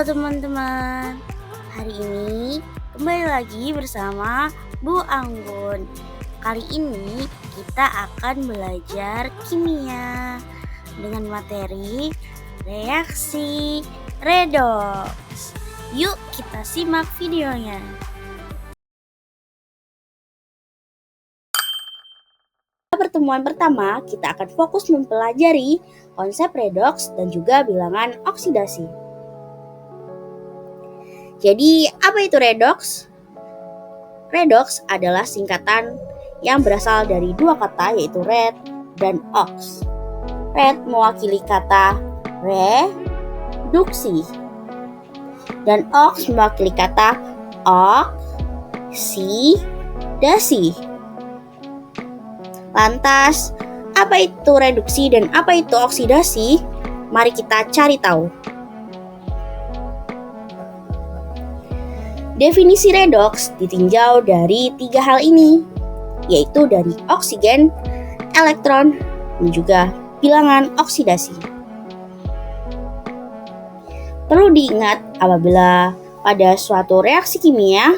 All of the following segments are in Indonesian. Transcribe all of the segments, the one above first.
teman-teman, hari ini kembali lagi bersama Bu Anggun. Kali ini kita akan belajar kimia dengan materi reaksi redoks. Yuk kita simak videonya. Pertemuan pertama, kita akan fokus mempelajari konsep redoks dan juga bilangan oksidasi. Jadi, apa itu redoks? Redoks adalah singkatan yang berasal dari dua kata, yaitu red dan ox. Red mewakili kata reduksi dan ox mewakili kata oksidasi. Lantas, apa itu reduksi dan apa itu oksidasi? Mari kita cari tahu. Definisi redoks ditinjau dari tiga hal ini, yaitu dari oksigen, elektron, dan juga bilangan oksidasi. Perlu diingat apabila pada suatu reaksi kimia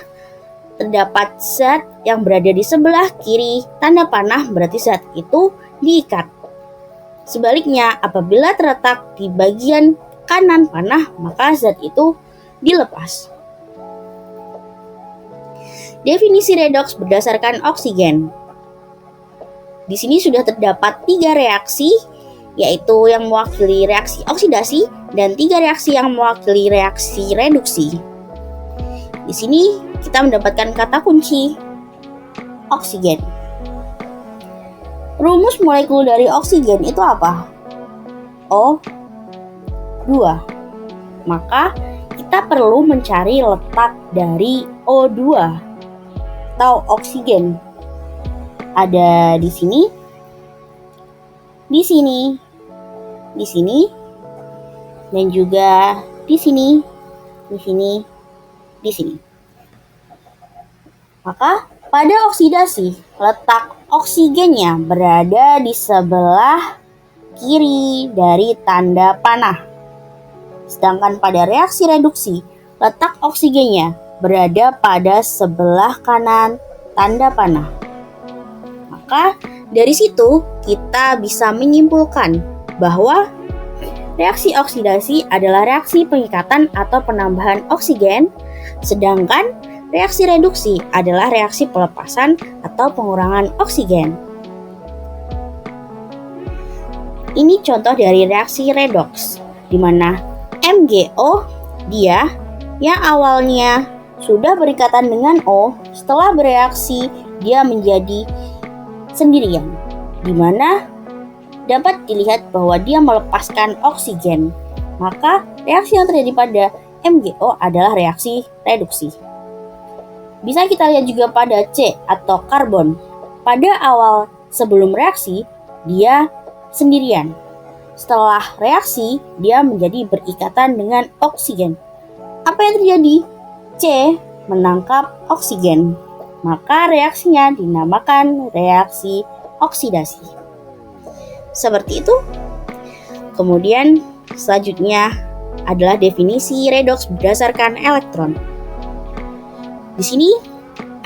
terdapat zat yang berada di sebelah kiri tanda panah, berarti zat itu diikat. Sebaliknya, apabila terletak di bagian kanan panah, maka zat itu dilepas. Definisi redoks berdasarkan oksigen. Di sini sudah terdapat 3 reaksi, yaitu yang mewakili reaksi oksidasi dan 3 reaksi yang mewakili reaksi reduksi. Di sini kita mendapatkan kata kunci oksigen. Rumus molekul dari oksigen itu apa? O2. Maka kita perlu mencari letak dari O2 atau oksigen. Ada di sini, di sini, di sini, dan juga di sini, di sini, di sini. Maka pada oksidasi, letak oksigennya berada di sebelah kiri dari tanda panah. Sedangkan pada reaksi reduksi, letak oksigennya berada pada sebelah kanan tanda panah. Maka dari situ kita bisa menyimpulkan bahwa reaksi oksidasi adalah reaksi pengikatan atau penambahan oksigen, sedangkan reaksi reduksi adalah reaksi pelepasan atau pengurangan oksigen. Ini contoh dari reaksi redoks, di mana MgO dia yang awalnya sudah berikatan dengan O, setelah bereaksi dia menjadi sendirian, di mana dapat dilihat bahwa dia melepaskan oksigen. Maka reaksi yang terjadi pada MgO adalah reaksi reduksi. Bisa kita lihat juga pada C atau karbon. Pada awal sebelum reaksi dia sendirian. Setelah reaksi dia menjadi berikatan dengan oksigen. Apa yang terjadi? C menangkap oksigen, maka reaksinya dinamakan reaksi oksidasi. Seperti itu. Kemudian selanjutnya adalah definisi redoks berdasarkan elektron. Di sini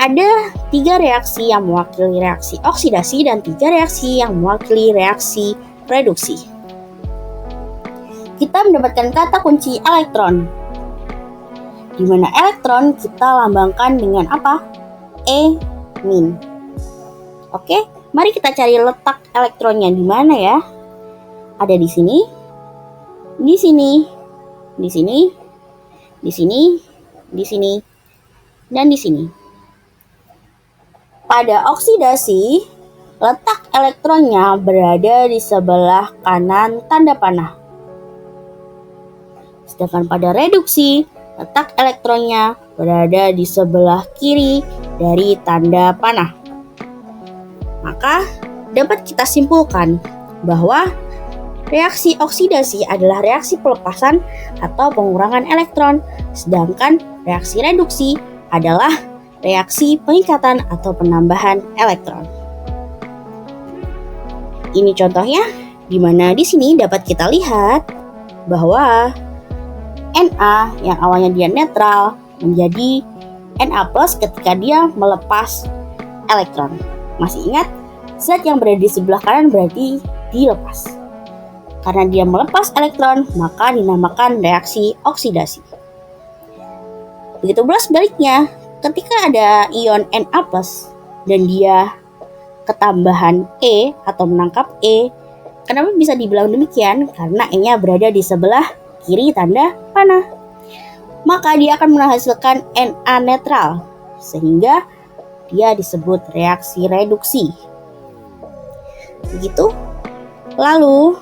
ada 3 reaksi yang mewakili reaksi oksidasi dan 3 reaksi yang mewakili reaksi reduksi. Kita mendapatkan kata kunci elektron, di mana elektron kita lambangkan dengan apa? E-. Oke, mari kita cari letak elektronnya di mana ya? Ada di sini, di sini, di sini, di sini, di sini, dan di sini. Pada oksidasi, letak elektronnya berada di sebelah kanan tanda panah. Sedangkan pada reduksi, letak elektronnya berada di sebelah kiri dari tanda panah. Maka dapat kita simpulkan bahwa reaksi oksidasi adalah reaksi pelepasan atau pengurangan elektron, sedangkan reaksi reduksi adalah reaksi pengikatan atau penambahan elektron. Ini contohnya, di mana di sini dapat kita lihat bahwa Na yang awalnya dia netral menjadi Na plus ketika dia melepas elektron. Masih ingat? Zat yang berada di sebelah kanan berarti dilepas. Karena dia melepas elektron, maka dinamakan reaksi oksidasi. Begitu pula sebaliknya, ketika ada ion Na plus dan dia ketambahan E atau menangkap E, kenapa bisa dibilang demikian? Karena E-nya berada di sebelah kiri tanda panah. Maka dia akan menghasilkan Na netral, sehingga dia disebut reaksi reduksi. Begitu. Lalu,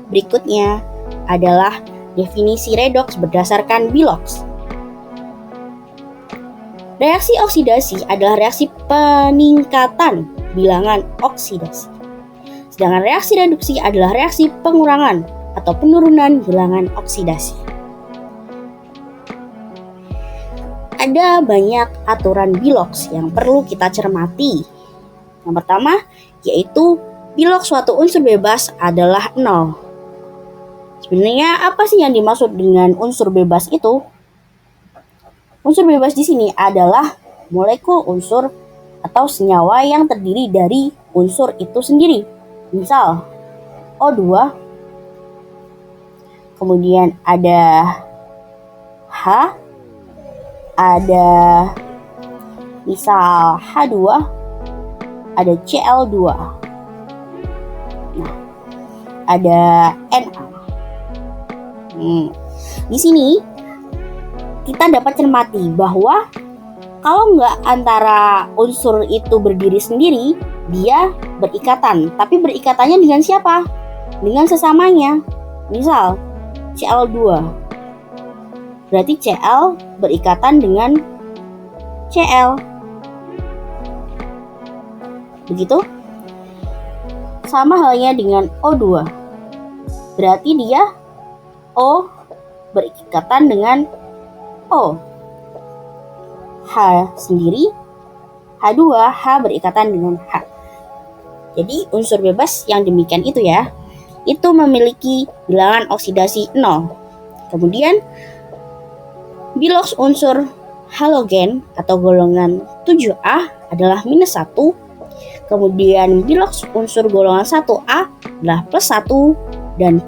berikutnya adalah definisi redoks berdasarkan Bilox. Reaksi oksidasi adalah reaksi peningkatan bilangan oksidasi. Sedangkan reaksi reduksi adalah reaksi pengurangan atau penurunan bilangan oksidasi. Ada banyak aturan Bilox yang perlu kita cermati. Yang pertama, yaitu Bilox suatu unsur bebas adalah 0. Sebenarnya apa sih yang dimaksud dengan unsur bebas itu? Unsur bebas di sini adalah molekul unsur atau senyawa yang terdiri dari unsur itu sendiri. Misal, O2, kemudian ada H, ada misal H2, ada Cl2, nah, ada Na. Di sini kita dapat cermati bahwa kalau nggak antara unsur itu berdiri sendiri, dia berikatan. Tapi berikatannya dengan siapa? Dengan sesamanya. Misal, Cl2. Berarti Cl berikatan dengan Cl. Begitu? Sama halnya dengan O2. Berarti dia O berikatan dengan O. H sendiri, H2, H berikatan dengan H. Jadi unsur bebas yang demikian itu ya, itu memiliki bilangan oksidasi 0. Kemudian Bilox unsur halogen atau golongan 7A adalah -1. Kemudian Bilox unsur golongan 1A adalah +1 dan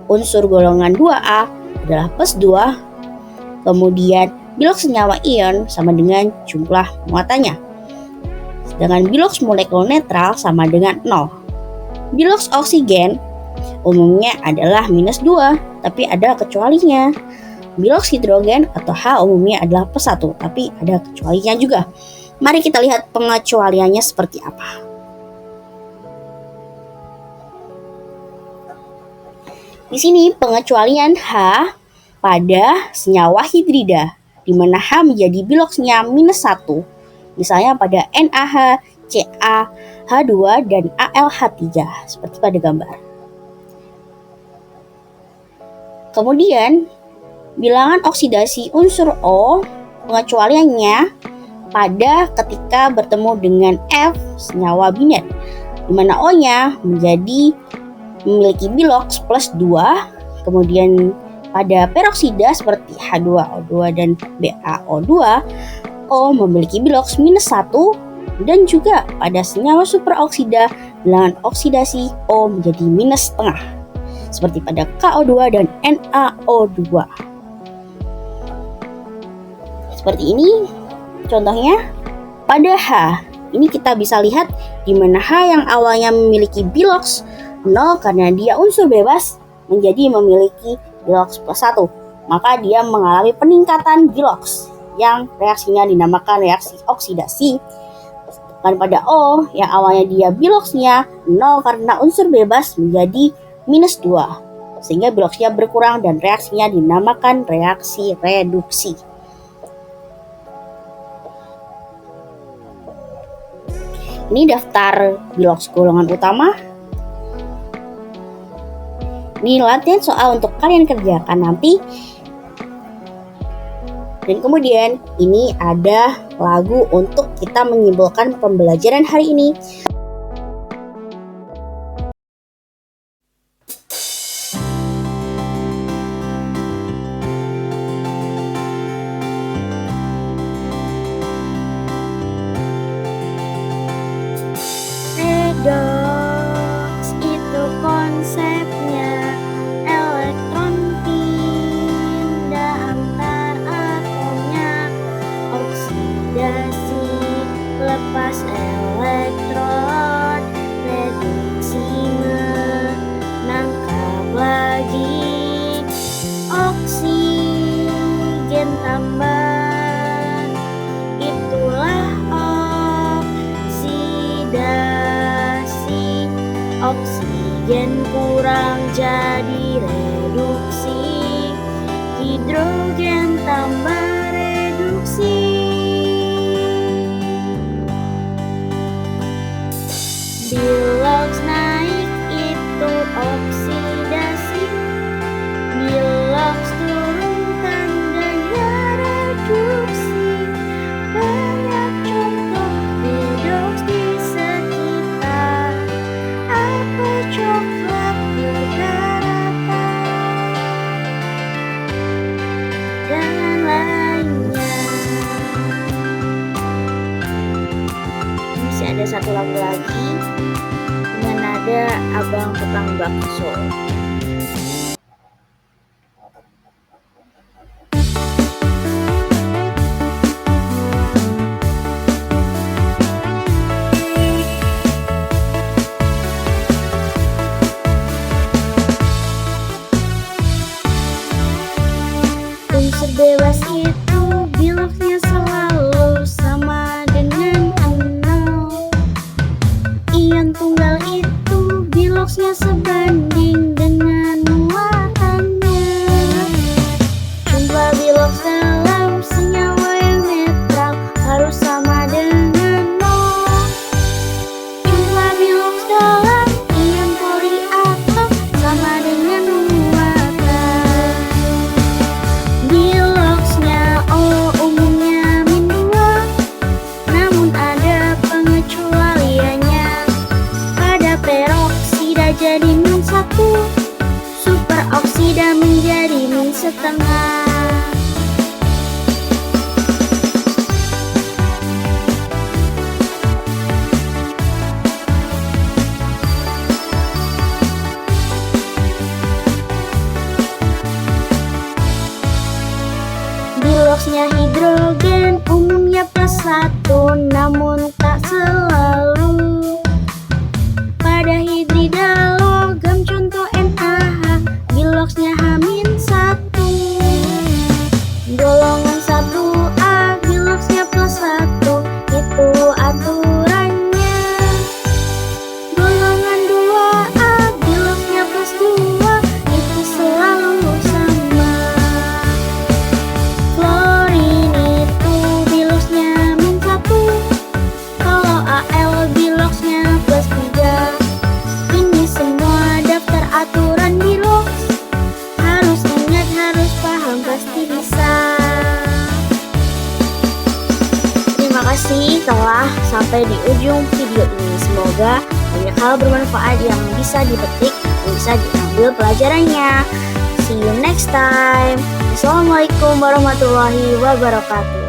unsur golongan 2A adalah +2. Kemudian Bilox senyawa ion sama dengan jumlah muatannya. Sedangkan Bilox molekul netral sama dengan 0. Bilox oksigen umumnya adalah -2, tapi ada kecualinya. Bilox hidrogen atau H umumnya adalah +1, tapi ada kecualinya juga. Mari kita lihat pengecualiannya seperti apa. Di sini pengecualian H pada senyawa hidrida, di mana H menjadi Biloxnya -1. Misalnya pada NaH, Ca, H2, dan AlH3, seperti pada gambar. Kemudian, bilangan oksidasi unsur O, pengecualiannya pada ketika bertemu dengan F, senyawa biner, di mana O-nya memiliki Bilox +2, kemudian pada peroksida seperti H2O2 dan BaO2, O memiliki Bilox -1, dan juga pada senyawa superoksida bilangan oksidasi O menjadi -0,5, seperti pada KO2 dan NaO2. Seperti ini contohnya pada H. Ini kita bisa lihat di mana H yang awalnya memiliki Bilox 0 karena dia unsur bebas menjadi memiliki Bilox +1. Maka dia mengalami peningkatan Bilox yang reaksinya dinamakan reaksi oksidasi. Dan pada O yang awalnya dia Biloxnya 0 karena unsur bebas menjadi -2. Sehingga Biloxnya berkurang dan reaksinya dinamakan reaksi reduksi. Ini daftar Bilox golongan utama. Ini latihan soal untuk kalian kerjakan nanti. Dan kemudian ini ada lagu untuk kita menyimpulkan pembelajaran hari ini. Oksigen kurang jadi reduksi, hidrogen tambah reduksi. Bilox naik itu oksidasi, bilox turun tandanya reduksi. Banyak contoh redox di sekitar, apel, coklat, berdarah, dan lainnya. Masih ada satu lagu lagi dengan nada abang tukang bakso. Unsur bebas itu biloxnya selalu sama dengan 0. Ion tunggal itu biloxnya sebanding dengan muatannya. Jumlah bilox dalam senyawa yang netral harus sama dengan 0. Jumlah bilox dalam ion poliatom sama dengan muatan. Biloxnya O umumnya -2, namun ada pengecualiannya. Pada peroksida jadi -1, superoksida menjadi -1/2. Biloxnya hidrogen umumnya +1, namun tak selalu. Pada hidrida logam contoh NaH, biloxnya H-1. Golongan 1A biloxnya +1, itu aturannya. Golongan 2A biloxnya +2, itu selalu sama. Fluorin itu biloxnya -1, kalau Al biloxnya +3. Ini semua daftar aturan bilox, harus ingat, harus paham, pasti bisa. Terima kasih telah sampai di ujung video ini. Semoga banyak hal bermanfaat yang bisa dipetik dan bisa diambil pelajarannya. See you next time. Assalamualaikum warahmatullahi wabarakatuh.